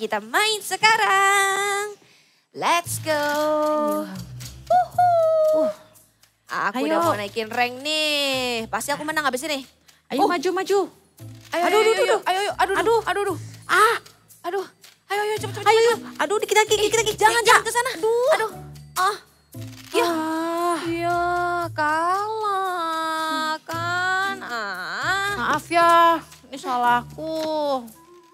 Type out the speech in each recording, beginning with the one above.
kita main sekarang. Let's go. Aku udah mau naikin rank nih. Pasti aku menang abis ini. Ayo maju. Ayo, aduh. Aduh, ayo cepet. Aduh, dikit lagi. Jangan ke sana. Aduh. Ya, kalah kan. Maaf ya, ini salahku.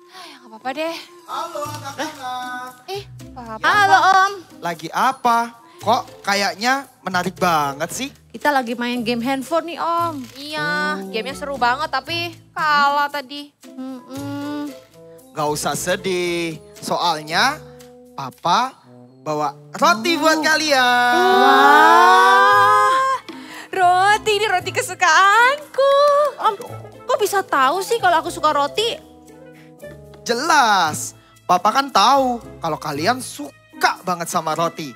Ya gak apa-apa deh. Halo anak-anak. Papa. Halo Om. Lagi apa? Kok kayaknya menarik banget sih? Kita lagi main game handphone nih Om. Iya, gamenya seru banget tapi kalah tadi. Gak usah sedih. Soalnya Papa bawa roti buat kalian. Roti, ini roti kesukaanku. Om, kok bisa tahu sih kalau aku suka roti? Jelas. Papa kan tahu kalau kalian suka banget sama roti.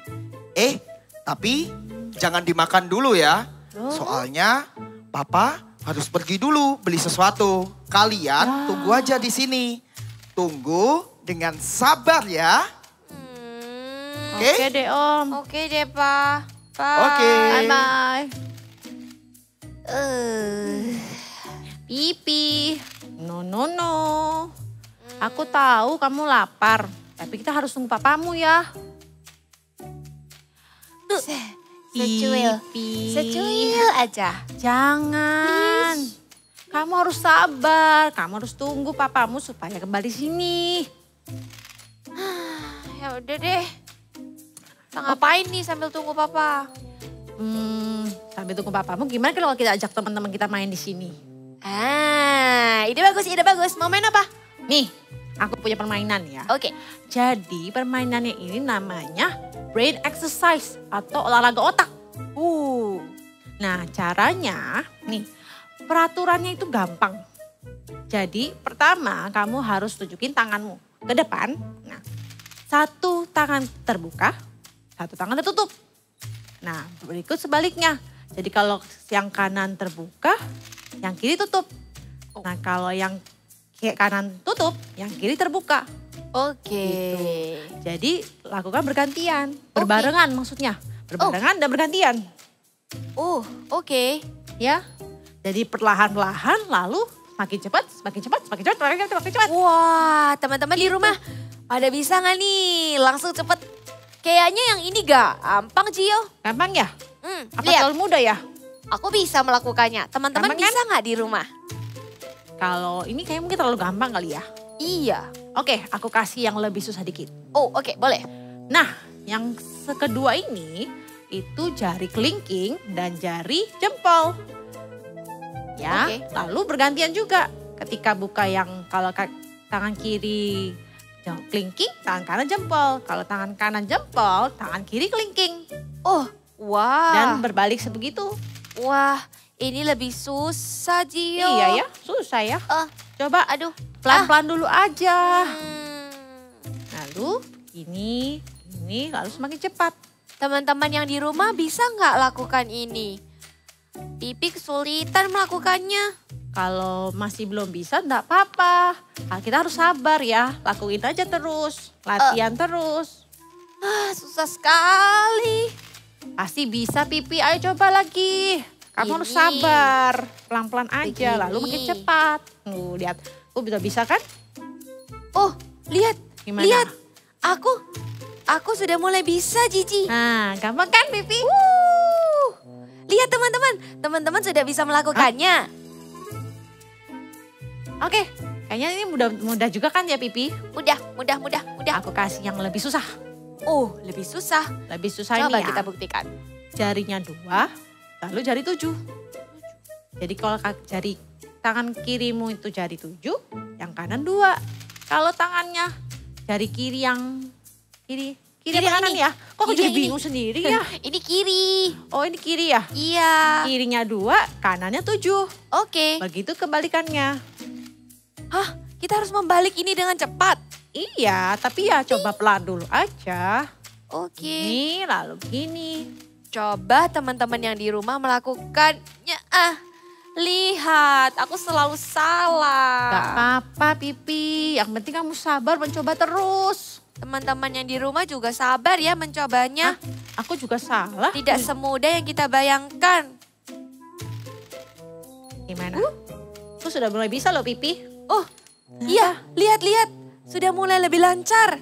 Tapi jangan dimakan dulu ya. Soalnya Papa harus pergi dulu beli sesuatu. Kalian tunggu aja di sini. Tunggu dengan sabar ya. Oke deh Om. Oke deh, Pak. Oke. Bye-bye. Pipi. No. Aku tahu kamu lapar. Tapi kita harus tunggu papamu ya. Secuil aja. Jangan. Kamu harus sabar. Kamu harus tunggu papamu supaya kembali sini. Ya udah deh. Kita ngapain nih sambil tunggu papa? Sambil tunggu papamu, gimana kalau kita ajak teman-teman kita main di sini? Ide bagus. Mau main apa? Nih, aku punya permainan ya. Oke. Jadi permainannya ini namanya brain exercise atau olahraga otak. Nah caranya, nih peraturannya itu gampang. Jadi pertama kamu harus tunjukin tanganmu ke depan. Nah, satu tangan terbuka, satu tangan tertutup. Nah berikut sebaliknya. Jadi kalau yang kanan terbuka, yang kiri tutup. Nah kalau yang kanan tutup, yang kiri terbuka. Oke. Gitu. Jadi lakukan bergantian, berbarengan maksudnya. Berbarengan dan bergantian. Oke. Ya, jadi perlahan-lahan lalu semakin cepat. Wah, teman-teman di rumah pada bisa nggak nih? Langsung cepet. Kayaknya yang ini gampang, Gio. Gampang ya? Apa Lihat. terlalu mudah ya? Aku bisa melakukannya. Teman-teman Gampang kan? bisa nggak di rumah? Kalau ini kayaknya mungkin terlalu gampang kali ya. Iya. Oke, aku kasih yang lebih susah dikit. Oke, boleh. Nah, yang kedua ini itu jari kelingking dan jari jempol. Ya, Oke. lalu bergantian juga. Ketika buka yang kalau tangan kiri kelingking, tangan kanan jempol. Kalau tangan kanan jempol, tangan kiri kelingking. Wah. Dan berbalik sebegitu. Wah, ini lebih susah, Gio. Iya ya, susah ya. Coba Aduh. pelan-pelan dulu aja. Hmm. Lalu ini, lalu semakin cepat. Teman-teman yang di rumah bisa nggak lakukan ini? Pipi kesulitan melakukannya. Kalau masih belum bisa enggak apa-apa. Kita harus sabar ya, lakuin aja terus. Latihan terus. Susah sekali. Pasti bisa Pipi, ayo coba lagi. Kamu harus Ini. sabar, pelan-pelan aja, Begini. lalu makin cepat. Lihat, udah bisa kan? Lihat. Gimana? Lihat. Aku sudah mulai bisa, Cici. Nah, gampang kan Pipi? Lihat teman-teman. Teman-teman sudah bisa melakukannya. Oke, kayaknya ini mudah juga kan ya Pipi? Mudah. Aku kasih yang lebih susah. Lebih susah. Lebih susah Coba ini ya. kita buktikan. Jarinya 2, lalu jari 7. Jadi kalau jari tangan kirimu itu jari 7, yang kanan 2. Kalau tangannya jari kiri yang kiri Kiri apa kanan ini. ya? Kok aku Kiri jadi yang bingung sendiri ya? Ini kiri. Oh ini kiri ya? Iya. Kirinya 2, kanannya 7. Oke. Begitu kebalikannya. Kita harus membalik ini dengan cepat. Iya, tapi ya coba pelan dulu aja. Oke. Ini lalu gini. Coba teman-teman yang di rumah melakukannya. Lihat, aku selalu salah. Gak apa-apa Pipi, yang penting kamu sabar mencoba terus. Teman-teman yang di rumah juga sabar ya mencobanya. Aku juga salah. Tidak semudah yang kita bayangkan. Gimana? Aku sudah mulai bisa loh Pipi. Oh, iya, lihat-lihat. Sudah mulai lebih lancar.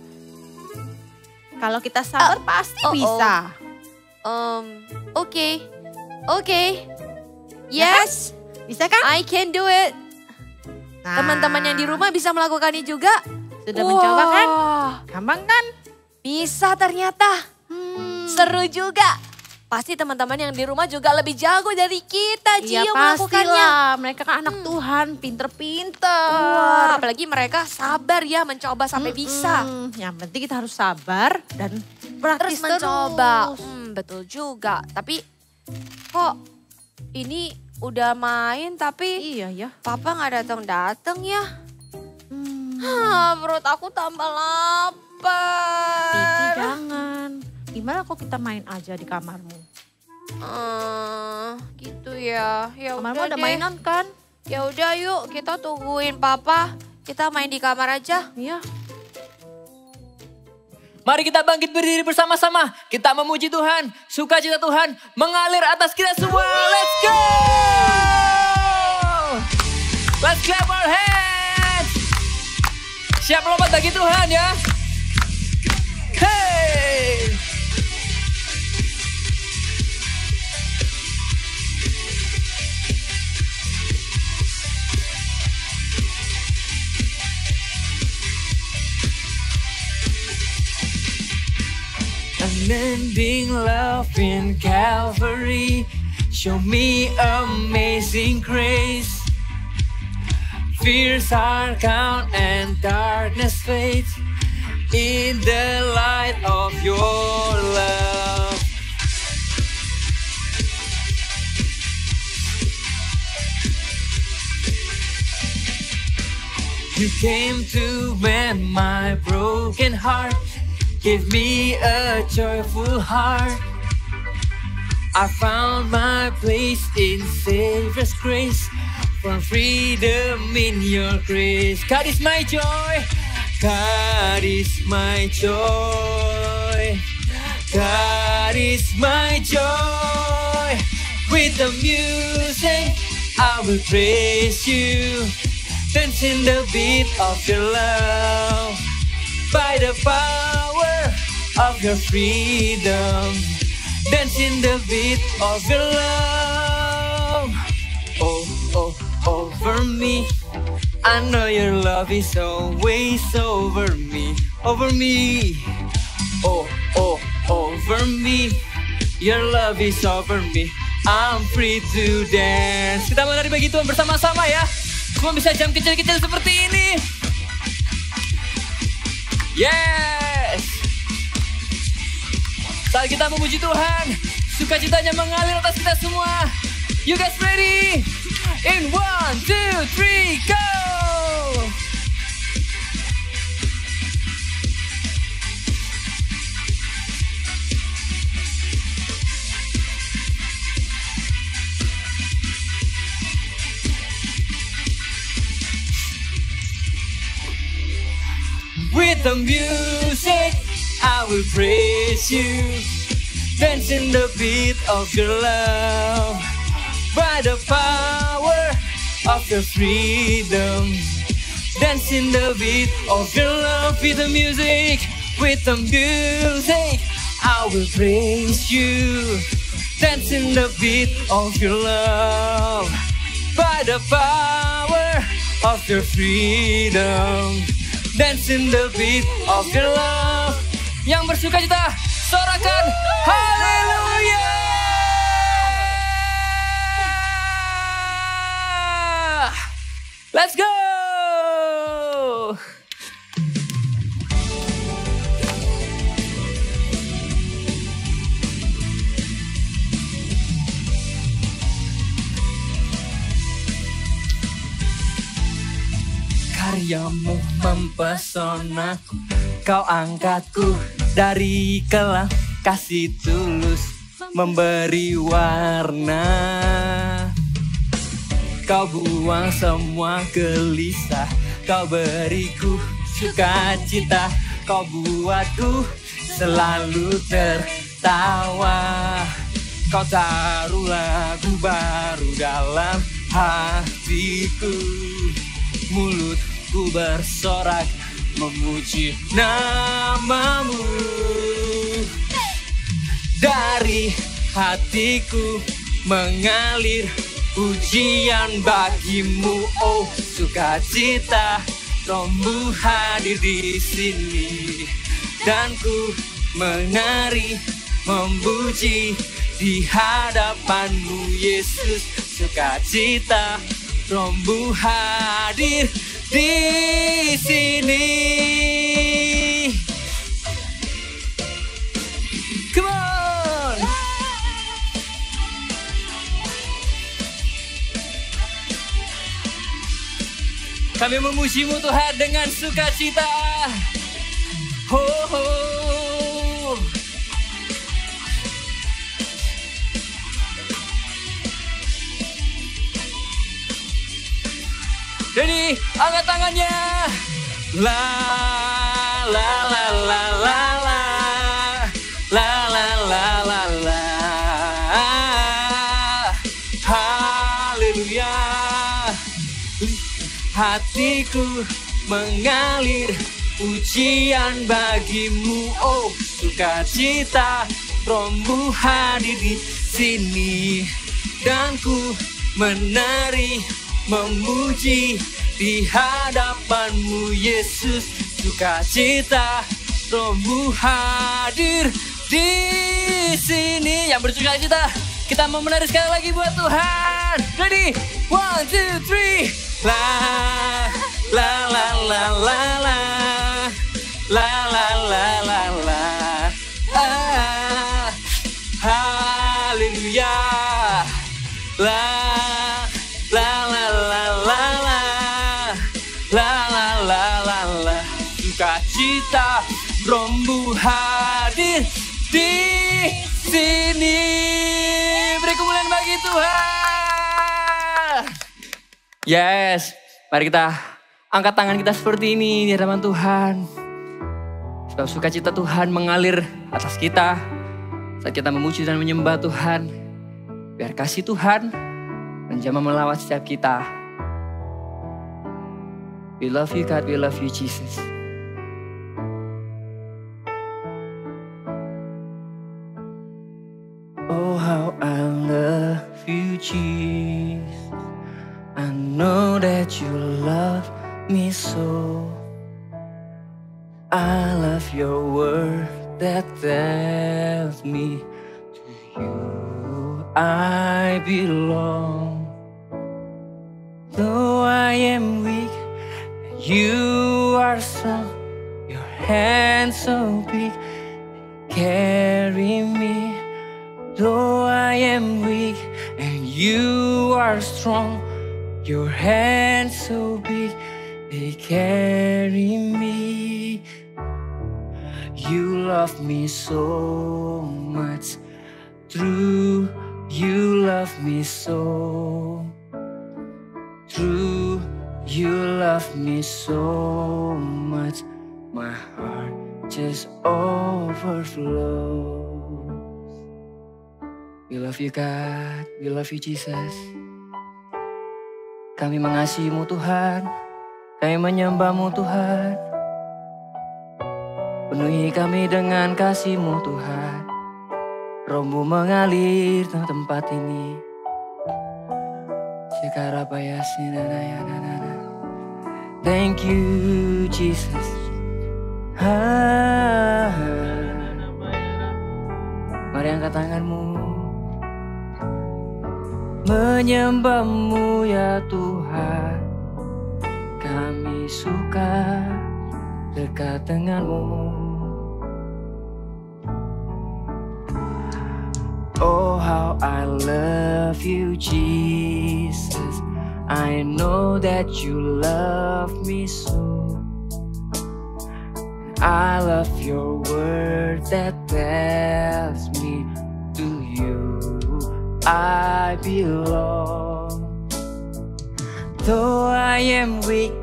Kalau kita sabar pasti bisa. Oke. Yes, Bisa kan? I can do it. Nah, Teman-teman yang di rumah bisa melakukannya juga. sudah mencoba kan? Wah, Gampang kan? bisa ternyata. Seru juga. Pasti teman-teman yang di rumah juga lebih jago dari kita, Iya Cio, melakukannya. pastilah, mereka kan anak Tuhan, pinter-pinter. Wah, apalagi mereka sabar ya mencoba sampai bisa. Yang penting kita harus sabar dan praktis Terus mencoba. Betul juga. Tapi kok ini udah main tapi Iya ya. Papa nggak datang-datang ya? Hmm. Perut aku tambah Pipi lapar. jangan. Gimana kalau kita main aja di kamarmu? Gitu ya. Ya Kamarmu udah ada deh. mainan kan? Ya udah yuk kita tungguin Papa. Kita main di kamar aja. Iya. Mari kita bangkit berdiri bersama-sama. Kita memuji Tuhan. Sukacita Tuhan mengalir atas kita semua. Let's go! Let's clap our hands. Siap lompat bagi Tuhan ya. Hey! Unending love in Calvary, show me amazing grace. Fears are gone and darkness fades in the light of your love. You came to mend my broken heart. Give me a joyful heart. I found my place in Savior's grace. For freedom in your grace. God is my joy. God is my joy. God is my joy. With the music I will praise you. Dance in the beat of your love. By the power of your freedom, dance in the beat of your love. Oh, oh, over me. I know your love is always over me, over me. Oh, oh, over me. Your love is over me. I'm free to dance. Kita menari bagi Tuhan bersama-sama ya. Semua bisa jam kecil-kecil seperti ini. Yes. Saat kita memuji Tuhan, sukacitanya mengalir atas kita semua. You guys ready? In 1, 2, 3, go! With the music, I will praise you. Dance in the beat of your love. By the power of your freedom. Dance in the beat of your love. With the music, I will praise you. Dance in the beat of your love. By the power of your freedom. Dance in the beat of your love. Yang bersukacita, sorakan haleluya. Let's go. Karyamu mempesonaku, kau angkatku dari kelam, kasih tulus memberi warna. Kau buang semua gelisah, kau beriku sukacita, kau buatku selalu tertawa. Kau taruh lagu baru dalam hatiku, mulutku bersorak memuji namamu. Dari hatiku mengalir pujian bagimu, oh sukacita, Rohmu hadir di sini, dan ku menari memuji di hadapanmu Yesus. Sukacita, Rohmu hadir di sini. Come on. Kami memuji-Mu Tuhan dengan sukacita. Ho ho. Jadi angkat tangannya. La la la la la la. La la la la la. Haleluya. Hatiku mengalir pujian bagimu, oh sukacita, Rohmu hadir di sini, dan ku menari memuji di hadapanmu Yesus. Sukacita, Rohmu hadir di sini. Yang bersukacita, kita mau menari sekali lagi buat Tuhan. Ready? 1, 2, 3. La la la la la la la la la la la. Haleluya. La la la la la la la la la la la. Sukacita, Rohmu hadir di sini. Beri kemuliaan bagi Tuhan. Yes, mari kita angkat tangan kita seperti ini di hadapan Tuhan. Sebab sukacita Tuhan mengalir atas kita saat kita memuji dan menyembah Tuhan. Biar kasih Tuhan menjamah melawat setiap kita. We love you God, we love you Jesus. Oh how I love you Jesus. I know that you love me so. I love your word that tells me to you I belong. Though I am weak, you are strong. Your hands so big, carry me. Though I am weak and you are strong, your hands so big, they carry me. You love me so much, true, you love me so. True, you love me so much, my heart just overflows. We love you God, we love you Jesus. Kami mengasihi-Mu Tuhan, kami menyembah-Mu Tuhan. Penuhi kami dengan kasih-Mu Tuhan. Roh-Mu mengalir di tempat ini. Thank you Jesus. Mari angkat tanganmu. Menyembah-Mu ya Tuhan, kami suka dekat denganmu. Oh how I love you Jesus, I know that you love me so. I love your word that tells me to you I belong. Though I am weak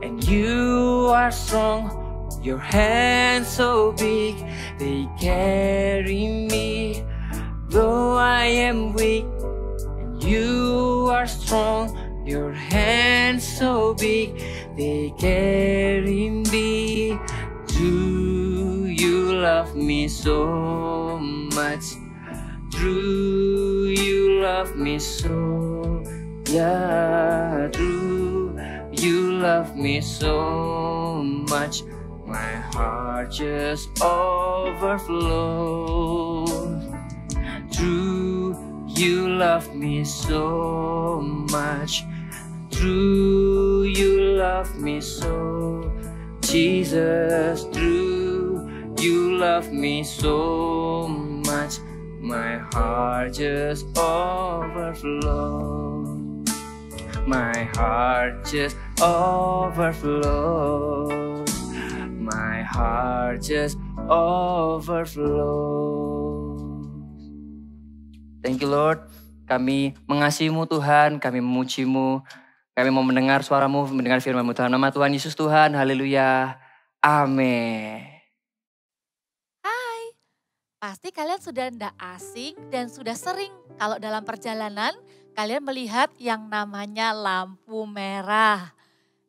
and you are strong, your hands so big, they carry me. Though I am weak and you are strong, your hands so big, they carry me. Do you love me so much? Do you love me so? Yeah, do you love me so much? My heart just overflows. Do you love me so much? Do you love me so? Jesus, do you love me so much? My heart just overflows. My heart just overflows. My heart just overflows. Thank you Lord. Kami mengasihi-Mu Tuhan, kami memuji-Mu. Kami mau mendengar suara-Mu, mendengar firman-Mu Tuhan. Nama Tuhan Yesus Tuhan, haleluya. Amin. Pasti kalian sudah tidak asing dan sudah sering kalau dalam perjalanan kalian melihat yang namanya lampu merah.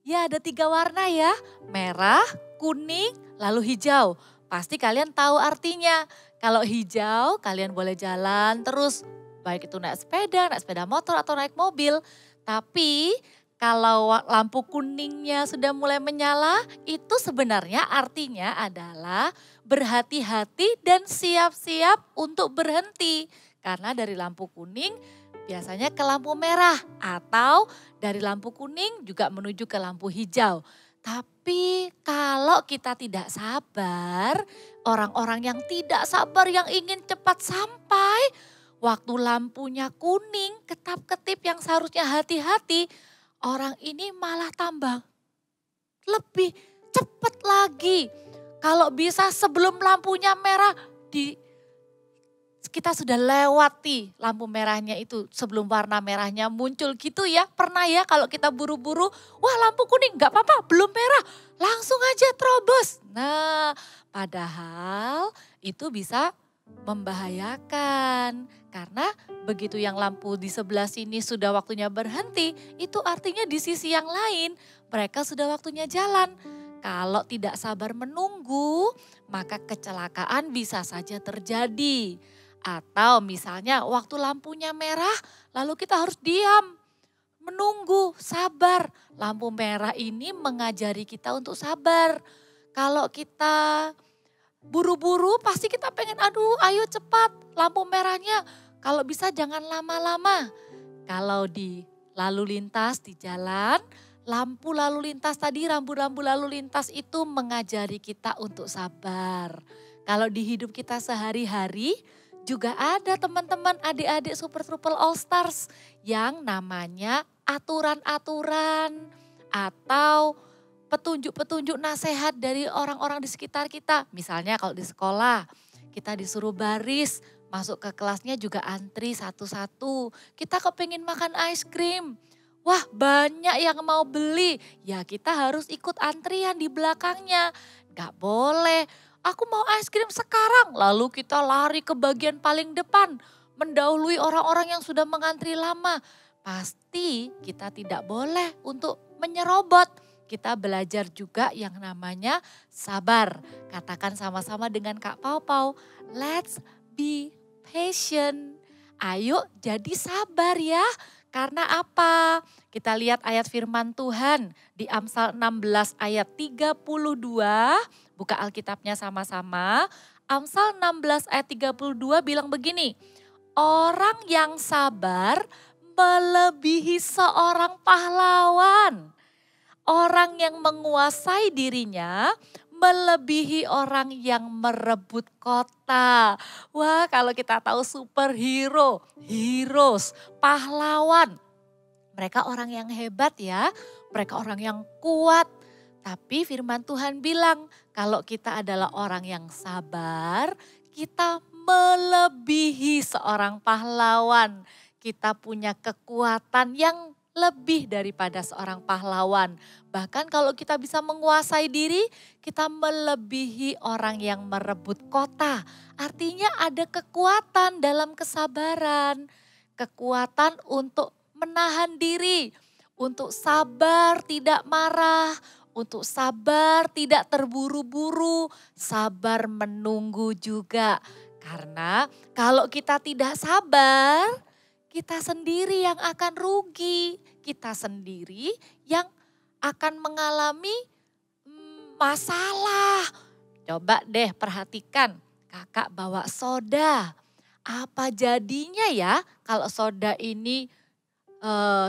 Ya ada 3 warna ya, merah, kuning, lalu hijau. Pasti kalian tahu artinya. Kalau hijau kalian boleh jalan terus, baik itu naik sepeda motor atau naik mobil. Tapi kalau lampu kuningnya sudah mulai menyala, itu sebenarnya artinya adalah berhati-hati dan siap-siap untuk berhenti. Karena dari lampu kuning biasanya ke lampu merah atau dari lampu kuning juga menuju ke lampu hijau. Tapi kalau kita tidak sabar, orang-orang yang tidak sabar yang ingin cepat sampai, waktu lampunya kuning, ketap-ketip yang seharusnya hati-hati, orang ini malah tambah lebih cepat lagi. Kalau bisa sebelum lampunya merah, kita sudah lewati lampu merahnya itu. Sebelum warna merahnya muncul gitu ya. Pernah ya kalau kita buru-buru, wah lampu kuning gak apa-apa belum merah. Langsung aja terobos. Nah padahal itu bisa membahayakan. Karena begitu yang lampu di sebelah sini sudah waktunya berhenti, itu artinya di sisi yang lain mereka sudah waktunya jalan. Kalau tidak sabar menunggu, maka kecelakaan bisa saja terjadi. Atau misalnya waktu lampunya merah, lalu kita harus diam, menunggu, sabar. Lampu merah ini mengajari kita untuk sabar. Kalau kita buru-buru pasti kita pengen ayo cepat lampu merahnya. Kalau bisa jangan lama-lama. Kalau di lalu lintas di jalan, lampu lalu lintas tadi, rambu-rambu lalu lintas itu mengajari kita untuk sabar. Kalau di hidup kita sehari-hari juga ada teman-teman adik-adik Super Trooper All Stars yang namanya aturan-aturan atau petunjuk-petunjuk nasihat dari orang-orang di sekitar kita. Misalnya kalau di sekolah kita disuruh baris, masuk ke kelasnya juga antri satu-satu. Kita kepingin makan ice cream. Wah banyak yang mau beli, ya kita harus ikut antrian di belakangnya. Gak boleh, aku mau es krim sekarang. Lalu kita lari ke bagian paling depan, mendahului orang-orang yang sudah mengantri lama. Pasti kita tidak boleh untuk menyerobot. Kita belajar juga yang namanya sabar. Katakan sama-sama dengan Kak Pau Pau, let's be patient. Ayo jadi sabar ya. Karena apa? Kita lihat ayat firman Tuhan di Amsal 16 ayat 32. Buka Alkitabnya sama-sama. Amsal 16 ayat 32 bilang begini. Orang yang sabar melebihi seorang pahlawan. Orang yang menguasai dirinya melebihi orang yang merebut kota. Wah, kalau kita tahu superhero, heroes, pahlawan. Mereka orang yang hebat ya, mereka orang yang kuat. Tapi firman Tuhan bilang, kalau kita adalah orang yang sabar, kita melebihi seorang pahlawan. Kita punya kekuatan yang lebih daripada seorang pahlawan. Bahkan kalau kita bisa menguasai diri, kita melebihi orang yang merebut kota. Artinya ada kekuatan dalam kesabaran, kekuatan untuk menahan diri, untuk sabar tidak marah, untuk sabar tidak terburu-buru, sabar menunggu juga. Karena kalau kita tidak sabar, kita sendiri yang akan rugi, kita sendiri yang akan mengalami masalah. Coba deh perhatikan, kakak bawa soda. Apa jadinya ya kalau soda ini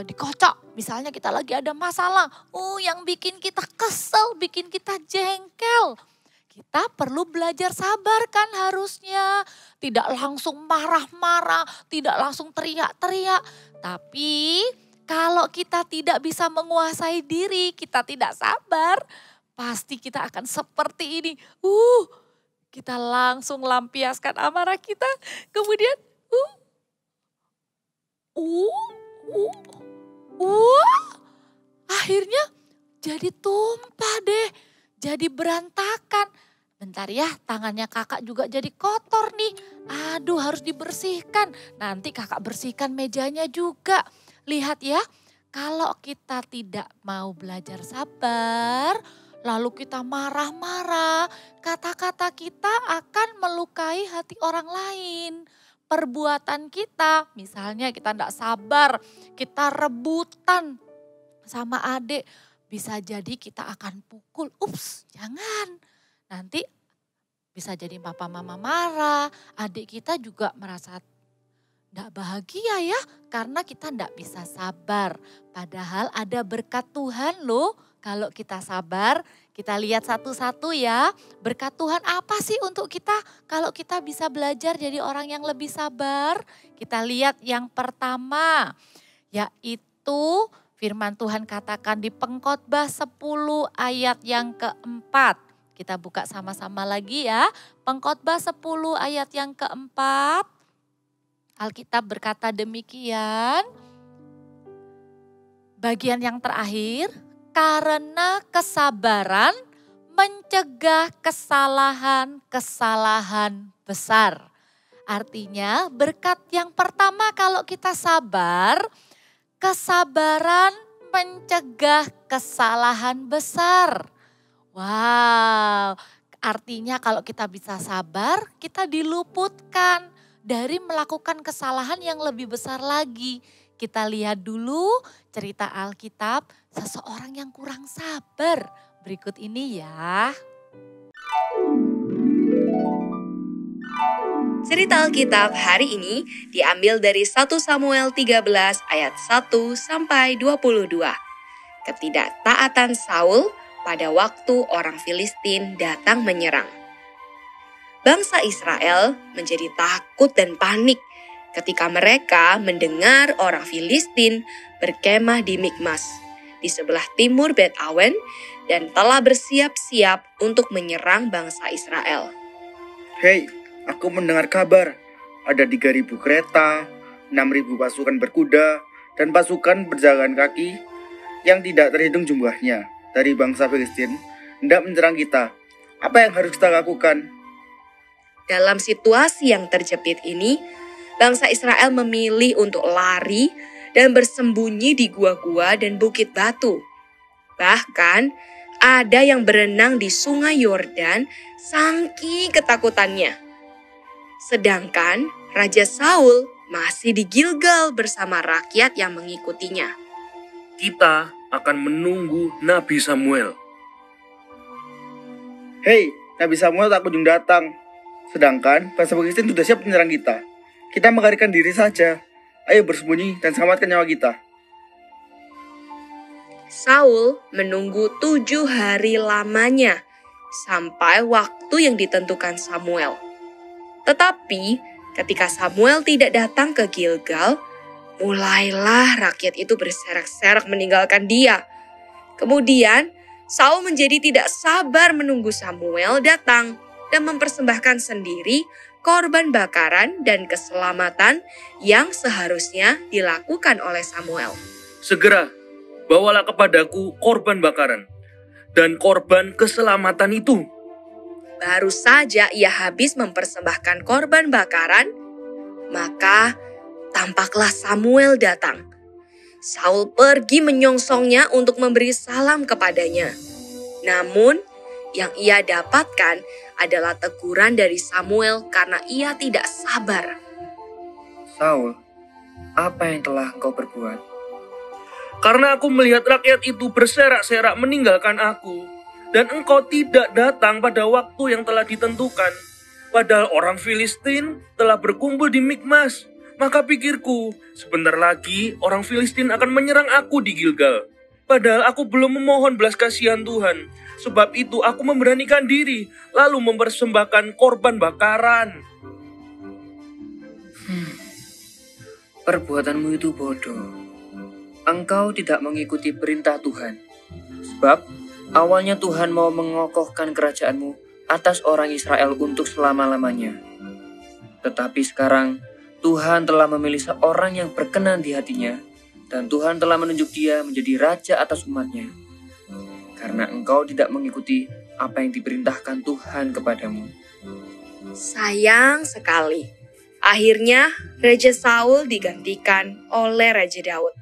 dikocok? Misalnya kita lagi ada masalah, yang bikin kita kesel, bikin kita jengkel. Kita perlu belajar sabar kan harusnya. Tidak langsung marah-marah, tidak langsung teriak-teriak. Tapi kalau kita tidak bisa menguasai diri, kita tidak sabar, pasti kita akan seperti ini. Kita langsung lampiaskan amarah kita, kemudian akhirnya jadi tumpah deh, jadi berantakan. Bentar ya, tangannya kakak juga jadi kotor nih. Aduh, harus dibersihkan. Nanti kakak bersihkan mejanya juga. Lihat ya, kalau kita tidak mau belajar sabar, lalu kita marah-marah, kata-kata kita akan melukai hati orang lain. Perbuatan kita, misalnya kita tidak sabar, kita rebutan sama adik, bisa jadi kita akan pukul. Ups, jangan. Nanti bisa jadi papa mama marah, adik kita juga merasa tidak bahagia ya, karena kita tidak bisa sabar. Padahal ada berkat Tuhan loh kalau kita sabar. Kita lihat satu-satu ya, berkat Tuhan apa sih untuk kita kalau kita bisa belajar jadi orang yang lebih sabar. Kita lihat yang pertama, yaitu firman Tuhan katakan di Pengkhotbah 10 ayat yang keempat. Kita buka sama-sama lagi ya, Pengkhotbah 10 ayat yang keempat. Alkitab berkata demikian, bagian yang terakhir, karena kesabaran mencegah kesalahan-kesalahan besar. Artinya berkat yang pertama kalau kita sabar, kesabaran mencegah kesalahan besar. Wow, artinya kalau kita bisa sabar, kita diluputkan dari melakukan kesalahan yang lebih besar lagi. Kita lihat dulu cerita Alkitab seseorang yang kurang sabar. Berikut ini ya. Cerita Alkitab hari ini diambil dari 1 Samuel 13 ayat 1 sampai 22. Ketidaktaatan Saul pada waktu orang Filistin datang menyerang. Bangsa Israel menjadi takut dan panik ketika mereka mendengar orang Filistin berkemah di Mikmas, di sebelah timur Bet Awen, dan telah bersiap-siap untuk menyerang bangsa Israel. Hei, aku mendengar kabar ada 3.000 kereta, 6.000 pasukan berkuda, dan pasukan berjalan kaki yang tidak terhitung jumlahnya dari bangsa Filistin hendak menyerang kita. Apa yang harus kita lakukan? Dalam situasi yang terjepit ini, bangsa Israel memilih untuk lari dan bersembunyi di gua-gua dan bukit batu. Bahkan ada yang berenang di sungai Yordan saking ketakutannya. Sedangkan Raja Saul masih di Gilgal bersama rakyat yang mengikutinya. Kita akan menunggu Nabi Samuel. Hei, Nabi Samuel tak kunjung datang. Sedangkan bangsa Filistin sudah siap menyerang kita. Kita melarikan diri saja. Ayo bersembunyi dan selamatkan nyawa kita. Saul menunggu 7 hari lamanya sampai waktu yang ditentukan Samuel. Tetapi ketika Samuel tidak datang ke Gilgal, mulailah rakyat itu berserak-serak meninggalkan dia. Kemudian Saul menjadi tidak sabar menunggu Samuel datang dan mempersembahkan sendiri korban bakaran dan keselamatan yang seharusnya dilakukan oleh Samuel. Segera, bawalah kepadaku korban bakaran dan korban keselamatan itu. Baru saja ia habis mempersembahkan korban bakaran, maka tampaklah Samuel datang. Saul pergi menyongsongnya untuk memberi salam kepadanya. Namun, yang ia dapatkan adalah teguran dari Samuel karena ia tidak sabar. Saul, apa yang telah engkau perbuat? Karena aku melihat rakyat itu berserak-serak meninggalkan aku, dan engkau tidak datang pada waktu yang telah ditentukan. Padahal orang Filistin telah berkumpul di Mikmas. Maka pikirku, sebentar lagi orang Filistin akan menyerang aku di Gilgal. Padahal aku belum memohon belas kasihan Tuhan. Sebab itu aku memberanikan diri, lalu mempersembahkan korban bakaran. Perbuatanmu itu bodoh. Engkau tidak mengikuti perintah Tuhan. Sebab awalnya Tuhan mau mengokohkan kerajaanmu atas orang Israel untuk selama-lamanya. Tetapi sekarang Tuhan telah memilih seorang yang berkenan di hatinya, dan Tuhan telah menunjuk dia menjadi raja atas umatnya. Karena engkau tidak mengikuti apa yang diperintahkan Tuhan kepadamu. Sayang sekali. Akhirnya Raja Saul digantikan oleh Raja Daud.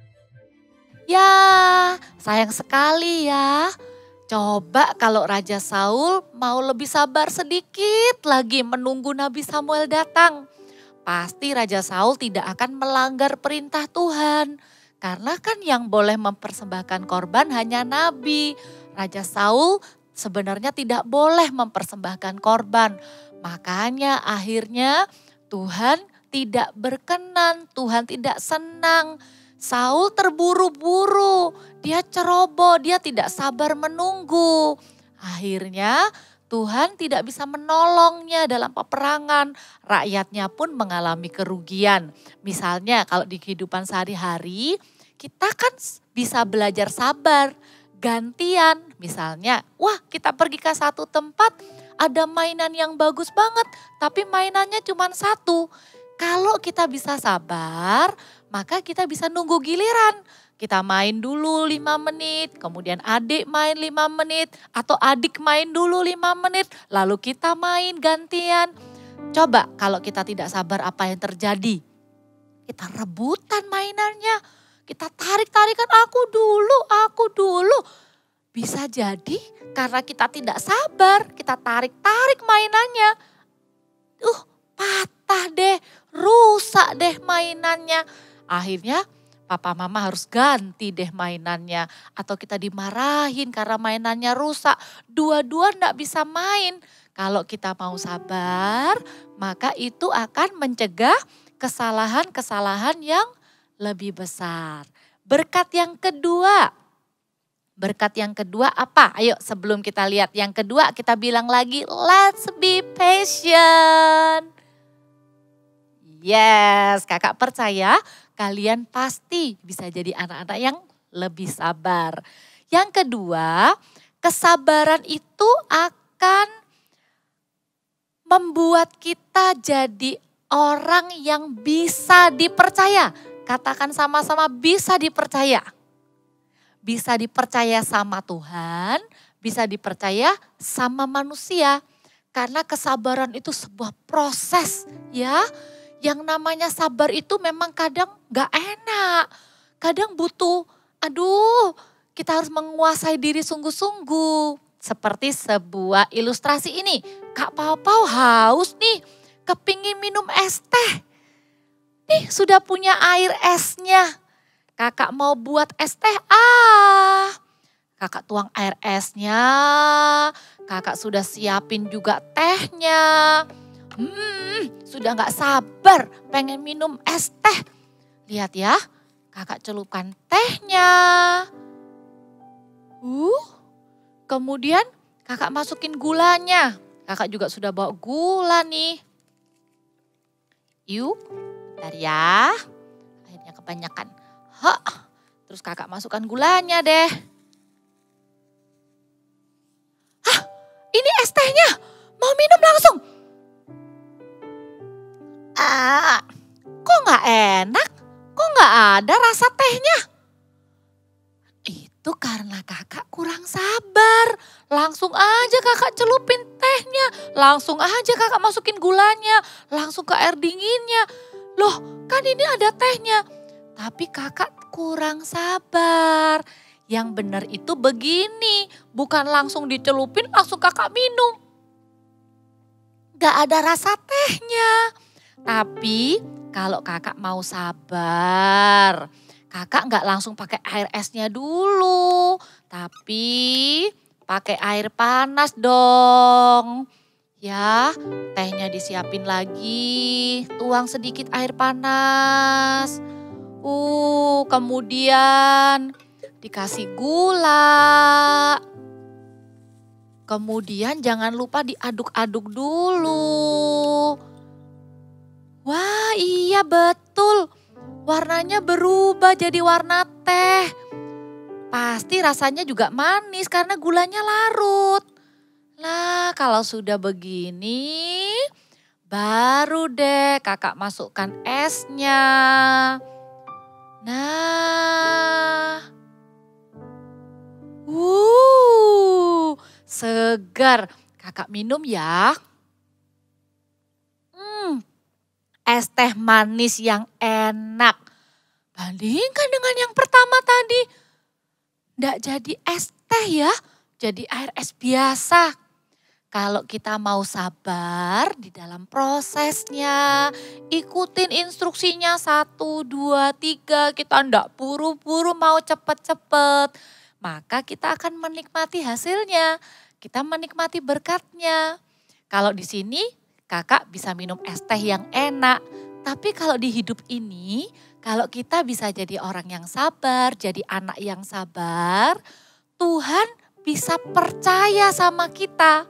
Ya, sayang sekali ya. Coba kalau Raja Saul mau lebih sabar sedikit lagi menunggu Nabi Samuel datang. Pasti Raja Saul tidak akan melanggar perintah Tuhan. Karena kan yang boleh mempersembahkan korban hanya Nabi. Raja Saul sebenarnya tidak boleh mempersembahkan korban. Makanya akhirnya Tuhan tidak berkenan, Tuhan tidak senang. Saul terburu-buru, dia ceroboh, dia tidak sabar menunggu. Akhirnya Tuhan tidak bisa menolongnya dalam peperangan. Rakyatnya pun mengalami kerugian. Misalnya kalau di kehidupan sehari-hari kita kan bisa belajar sabar. Gantian, misalnya, wah kita pergi ke satu tempat, ada mainan yang bagus banget, tapi mainannya cuma satu. Kalau kita bisa sabar, maka kita bisa nunggu giliran. Kita main dulu 5 menit, kemudian adik main 5 menit, atau adik main dulu 5 menit, lalu kita main gantian. Coba kalau kita tidak sabar apa yang terjadi? Kita rebutan mainannya. Kita tarik-tarikan aku dulu. Bisa jadi karena kita tidak sabar, kita tarik-tarik mainannya. Patah deh, rusak deh mainannya. Akhirnya papa mama harus ganti deh mainannya. Atau kita dimarahin karena mainannya rusak. Dua-dua enggak bisa main. Kalau kita mau sabar, maka itu akan mencegah kesalahan-kesalahan yang lebih besar. Berkat yang kedua. Berkat yang kedua apa? Ayo sebelum kita lihat yang kedua kita bilang lagi let's be patient. Yes, kakak percaya kalian pasti bisa jadi anak-anak yang lebih sabar. Yang kedua, kesabaran itu akan membuat kita jadi orang yang bisa dipercaya. Katakan sama-sama bisa dipercaya. Bisa dipercaya sama Tuhan, bisa dipercaya sama manusia. Karena kesabaran itu sebuah proses ya. Yang namanya sabar itu memang kadang gak enak. Kadang butuh, kita harus menguasai diri sungguh-sungguh. Seperti sebuah ilustrasi ini. Kak Pau haus nih, kepingin minum es teh. Nih sudah punya air esnya. Kakak mau buat es teh, kakak tuang air esnya. Kakak sudah siapin juga tehnya. Sudah gak sabar pengen minum es teh. Lihat ya, kakak celupkan tehnya. Kemudian kakak masukin gulanya. Kakak juga sudah bawa gula nih. Yuk, bentar ya. Akhirnya kebanyakan. Terus kakak masukkan gulanya deh. Ini es tehnya. Mau minum langsung. Kok gak enak? Kok gak ada rasa tehnya? Itu karena kakak kurang sabar. Langsung aja kakak celupin tehnya. Langsung aja kakak masukin gulanya. Langsung ke air dinginnya. Loh, kan ini ada tehnya. Tapi kakak kurang sabar. Yang benar itu begini. Bukan langsung dicelupin, langsung kakak minum. Gak ada rasa tehnya. Tapi kalau kakak mau sabar, kakak nggak langsung pakai air esnya dulu, tapi pakai air panas dong. Ya, tehnya disiapin lagi, tuang sedikit air panas. Kemudian dikasih gula. Kemudian jangan lupa diaduk-aduk dulu. Wah, iya betul. Warnanya berubah jadi warna teh. Pasti rasanya juga manis karena gulanya larut. Nah, kalau sudah begini, baru deh kakak masukkan esnya. Nah. Segar. Kakak minum ya. Es teh manis yang enak. Bandingkan dengan yang pertama tadi. Nggak jadi es teh ya, jadi air es biasa. Kalau kita mau sabar di dalam prosesnya, ikutin instruksinya 1, 2, 3, kita nggak buru-buru mau cepet-cepet. Maka kita akan menikmati hasilnya, kita menikmati berkatnya. Kalau di sini kakak bisa minum es teh yang enak. Tapi kalau di hidup ini, kalau kita bisa jadi orang yang sabar, jadi anak yang sabar, Tuhan bisa percaya sama kita.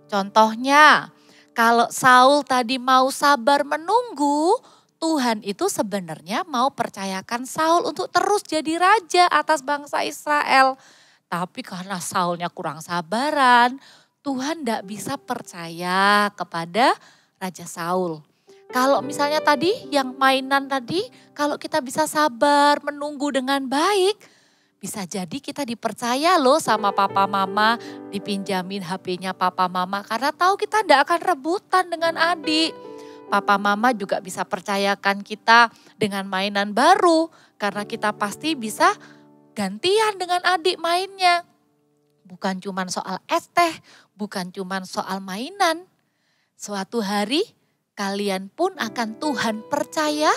Contohnya, kalau Saul tadi mau sabar menunggu, Tuhan itu sebenarnya mau percayakan Saul untuk terus jadi raja atas bangsa Israel. Tapi karena Saulnya kurang sabaran, Tuhan tidak bisa percaya kepada Raja Saul. Kalau misalnya tadi yang mainan tadi, kalau kita bisa sabar menunggu dengan baik, bisa jadi kita dipercaya loh sama papa mama, dipinjamin HP-nya papa mama karena tahu kita tidak akan rebutan dengan adik. Papa mama juga bisa percayakan kita dengan mainan baru karena kita pasti bisa gantian dengan adik mainnya. Bukan cuma soal es teh, bukan cuma soal mainan. Suatu hari kalian pun akan Tuhan percaya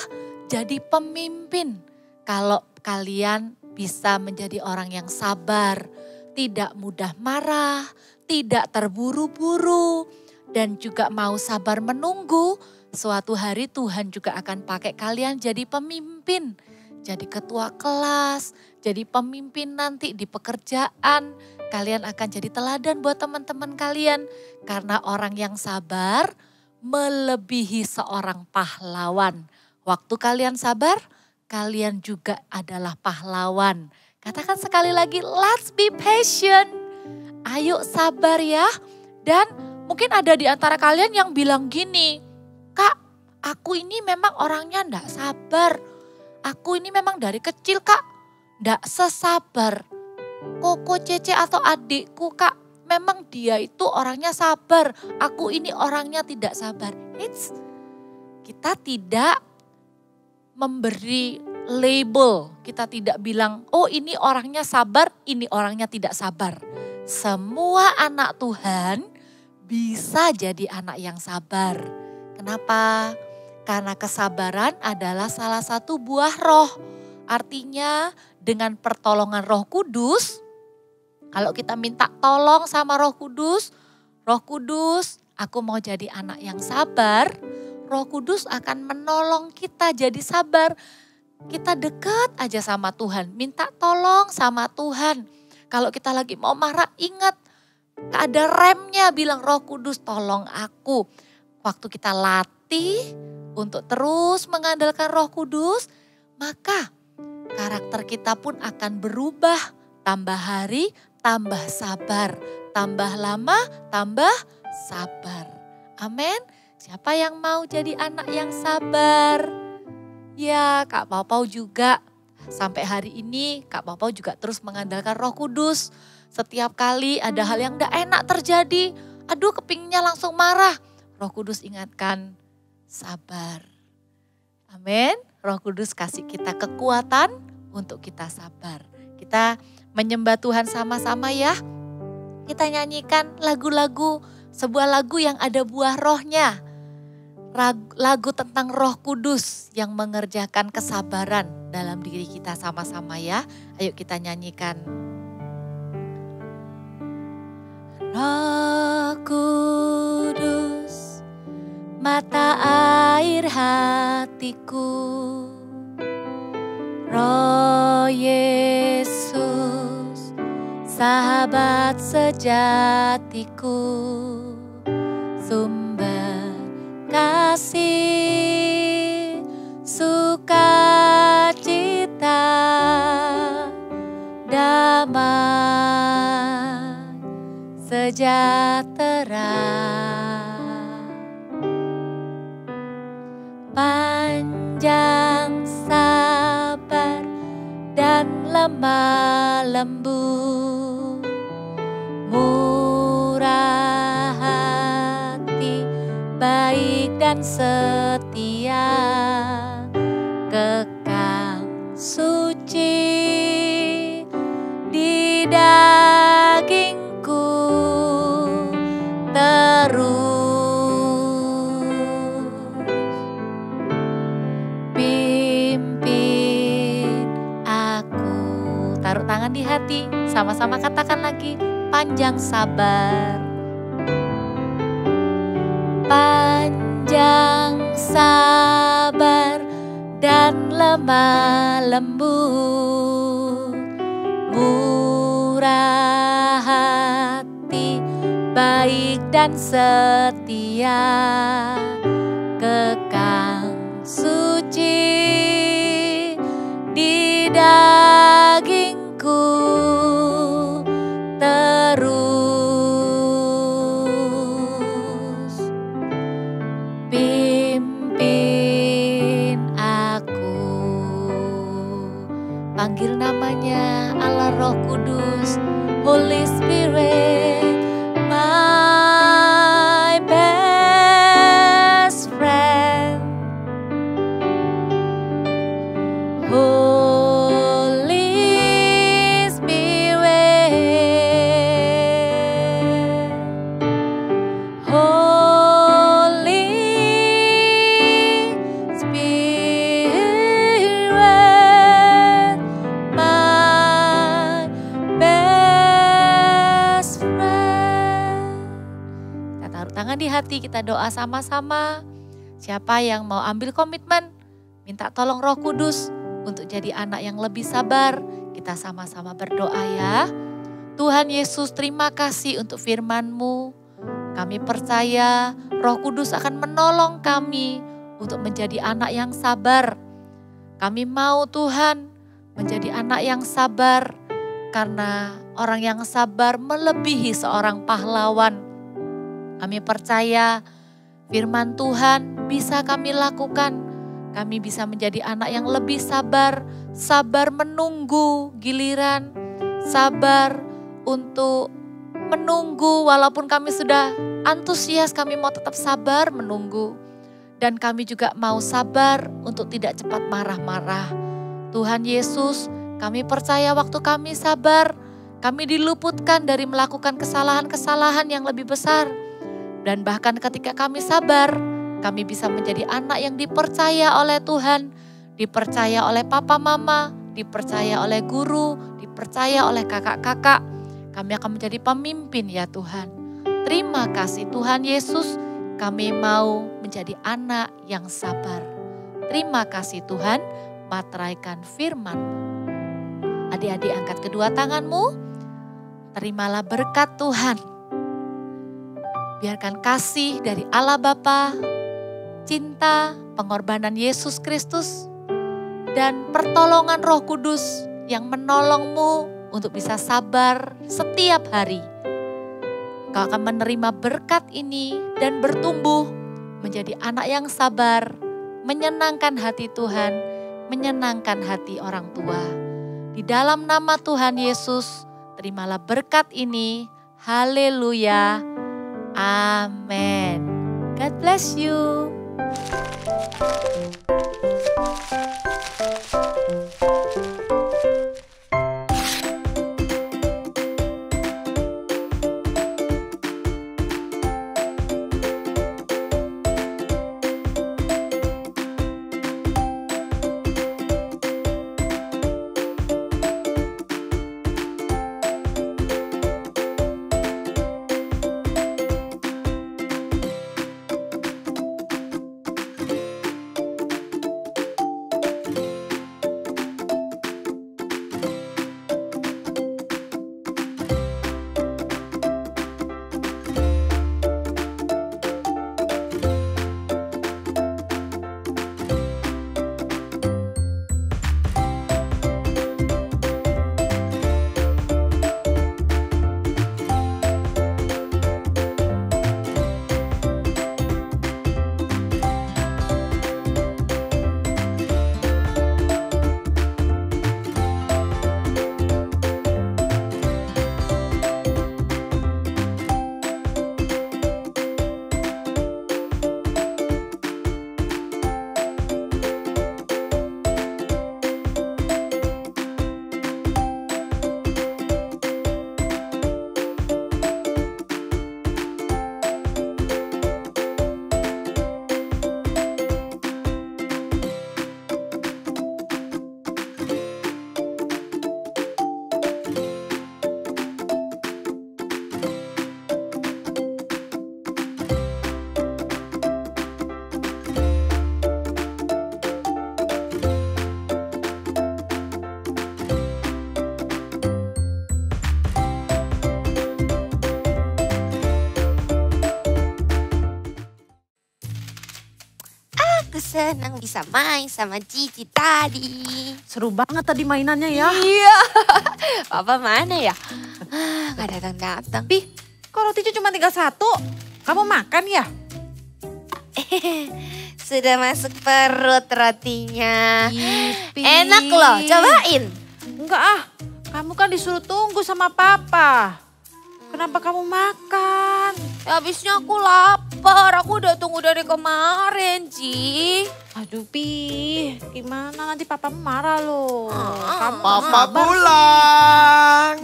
jadi pemimpin. Kalau kalian bisa menjadi orang yang sabar, tidak mudah marah, tidak terburu-buru, dan juga mau sabar menunggu, suatu hari Tuhan juga akan pakai kalian jadi pemimpin. Jadi ketua kelas, jadi pemimpin nanti di pekerjaan. Kalian akan jadi teladan buat teman-teman kalian. Karena orang yang sabar melebihi seorang pahlawan. Waktu kalian sabar, kalian juga adalah pahlawan. Katakan sekali lagi, let's be patient. Ayo sabar ya. Dan mungkin ada di antara kalian yang bilang gini, Kak, aku ini memang orangnya enggak sabar. Aku ini memang dari kecil Kak, enggak sesabar Koko, Cece atau adikku Kak. Memang dia itu orangnya sabar, aku ini orangnya tidak sabar. Kita tidak memberi label, kita tidak bilang, oh ini orangnya sabar, ini orangnya tidak sabar. Semua anak Tuhan bisa jadi anak yang sabar. Kenapa? Karena kesabaran adalah salah satu buah roh. Artinya dengan pertolongan Roh Kudus, kalau kita minta tolong sama Roh Kudus, aku mau jadi anak yang sabar, Roh Kudus akan menolong kita jadi sabar. Kita dekat aja sama Tuhan, minta tolong sama Tuhan. Kalau kita lagi mau marah, ingat ada remnya, bilang Roh Kudus tolong aku. Waktu kita latih untuk terus mengandalkan Roh Kudus, maka karakter kita pun akan berubah. Tambah hari, tambah sabar. Tambah lama, tambah sabar. Amin. Siapa yang mau jadi anak yang sabar? Ya, Kak Pau juga Sampai hari ini Kak Papa juga terus mengandalkan Roh Kudus. Setiap kali ada hal yang tidak enak terjadi, aduh kepinginnya langsung marah. Roh Kudus ingatkan, sabar. Amin. Roh Kudus kasih kita kekuatan untuk kita sabar. Kita menyembah Tuhan sama-sama ya. Kita nyanyikan lagu-lagu, sebuah lagu yang ada buah rohnya. Lagu tentang Roh Kudus yang mengerjakan kesabaran dalam diri kita sama-sama ya. Ayo kita nyanyikan. Roh Kudus, mata air hatiku. Roh Yesus, sahabat sejatiku. Sumber kasih, sukacita, damai, sejahtera. Panjang sabar dan lemah lembut, murah hati, baik dan setia, kekal suci di dagingku terus. Pimpin aku. Taruh tangan di hati, sama-sama katakan lagi, panjang sabar. Panjang sabar dan lemah lembut, murah hati, baik dan setia, kekal suci di dagingku terus. Pimpin aku. Panggil namanya Allah Roh Kudus, Holy Spirit, my best friend. Holy Spirit, Holy Spirit, my best friend. Kita taruh tangan di hati, kita doa sama-sama. Siapa yang mau ambil komitmen, minta tolong Roh Kudus untuk jadi anak yang lebih sabar, kita sama-sama berdoa ya. Tuhan Yesus, terima kasih untuk firman-Mu. Kami percaya Roh Kudus akan menolong kami untuk menjadi anak yang sabar. Kami mau Tuhan menjadi anak yang sabar, karena orang yang sabar melebihi seorang pahlawan. Kami percaya firman Tuhan bisa kami lakukan. Kami bisa menjadi anak yang lebih sabar, sabar menunggu giliran, sabar untuk menunggu walaupun kami sudah antusias, kami mau tetap sabar menunggu. Dan kami juga mau sabar untuk tidak cepat marah-marah. Tuhan Yesus, kami percaya waktu kami sabar, kami diluputkan dari melakukan kesalahan-kesalahan yang lebih besar. Dan bahkan ketika kami sabar, kami bisa menjadi anak yang dipercaya oleh Tuhan, dipercaya oleh papa mama, dipercaya oleh guru, dipercaya oleh kakak-kakak. Kami akan menjadi pemimpin ya Tuhan. Terima kasih Tuhan Yesus, kami mau menjadi anak yang sabar. Terima kasih Tuhan, materaikan firman-Mu. Adik-adik angkat kedua tanganmu, terimalah berkat Tuhan. Biarkan kasih dari Allah Bapa, cinta, pengorbanan Yesus Kristus, dan pertolongan Roh Kudus yang menolongmu untuk bisa sabar setiap hari. Kau akan menerima berkat ini dan bertumbuh menjadi anak yang sabar, menyenangkan hati Tuhan, menyenangkan hati orang tua. Di dalam nama Tuhan Yesus, terimalah berkat ini. Haleluya. Amin. God bless you. Aku senang bisa main sama Cici tadi. Seru banget tadi mainannya ya. Iya. Papa mana ya? Gak datang-datang. Pi, kok rotinya cuma tinggal 1? Kamu makan ya? Sudah masuk perut rotinya. Pi. Enak loh, cobain. Enggak ah, kamu kan disuruh tunggu sama papa. Kenapa kamu makan? Ya, habisnya aku lapar, aku udah tunggu dari kemarin, Ci. Aduh Pi, gimana nanti papa marah loh. Kamu Papa sabar sih. pulang.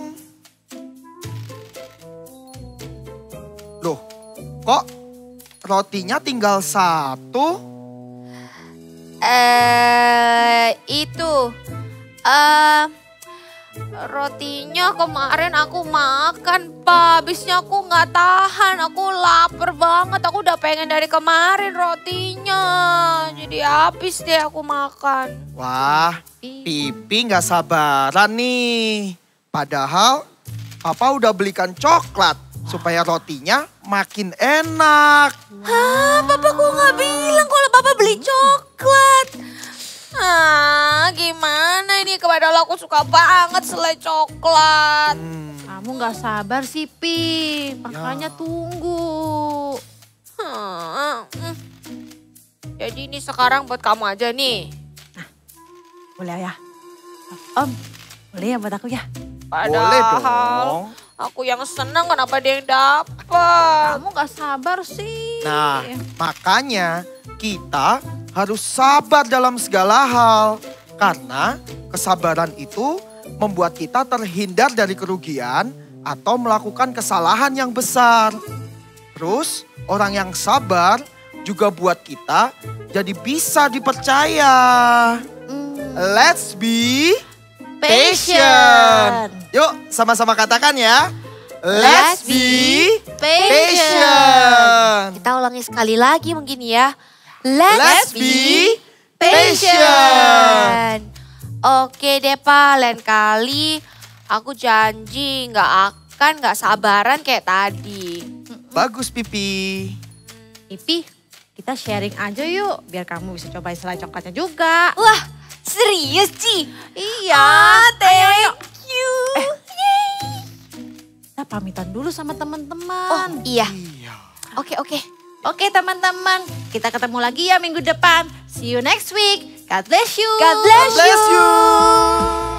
Loh, kok rotinya tinggal 1? Rotinya kemarin aku makan, Pak. Habisnya aku nggak tahan, aku lapar banget. Aku udah pengen dari kemarin rotinya. Jadi habis deh aku makan. Wah, Pipi nggak sabaran nih. Padahal Papa udah belikan coklat supaya rotinya makin enak. Hah, Papa kok nggak bilang kalau Papa beli coklat? Gimana ini, padahal aku suka banget selai coklat. Kamu nggak sabar sih Pi, makanya tunggu. Jadi ini sekarang buat kamu aja nih. Boleh ya? Om, boleh ya buat aku ya? Boleh Padahal dong. aku yang senang, kenapa dia yang dapat? Kamu nggak sabar sih. Nah, makanya kita harus sabar dalam segala hal. Karena kesabaran itu membuat kita terhindar dari kerugian atau melakukan kesalahan yang besar. Terus orang yang sabar juga buat kita jadi bisa dipercaya. Let's be patient. Yuk sama-sama katakan ya. Let's be patient. Kita ulangi sekali lagi mungkin ya. Let's be patient. Oke deh Pak, lain kali aku janji nggak sabaran kayak tadi. Bagus Pipi. Pipi, kita sharing aja yuk biar kamu bisa cobain selai coklatnya juga. Wah, serius Ci? Iya. Thank you. Kita pamitan dulu sama Oh teman-teman. iya, Iya. oke. Oke teman-teman, kita ketemu lagi ya minggu depan. See you next week. God bless you. God bless Bless you.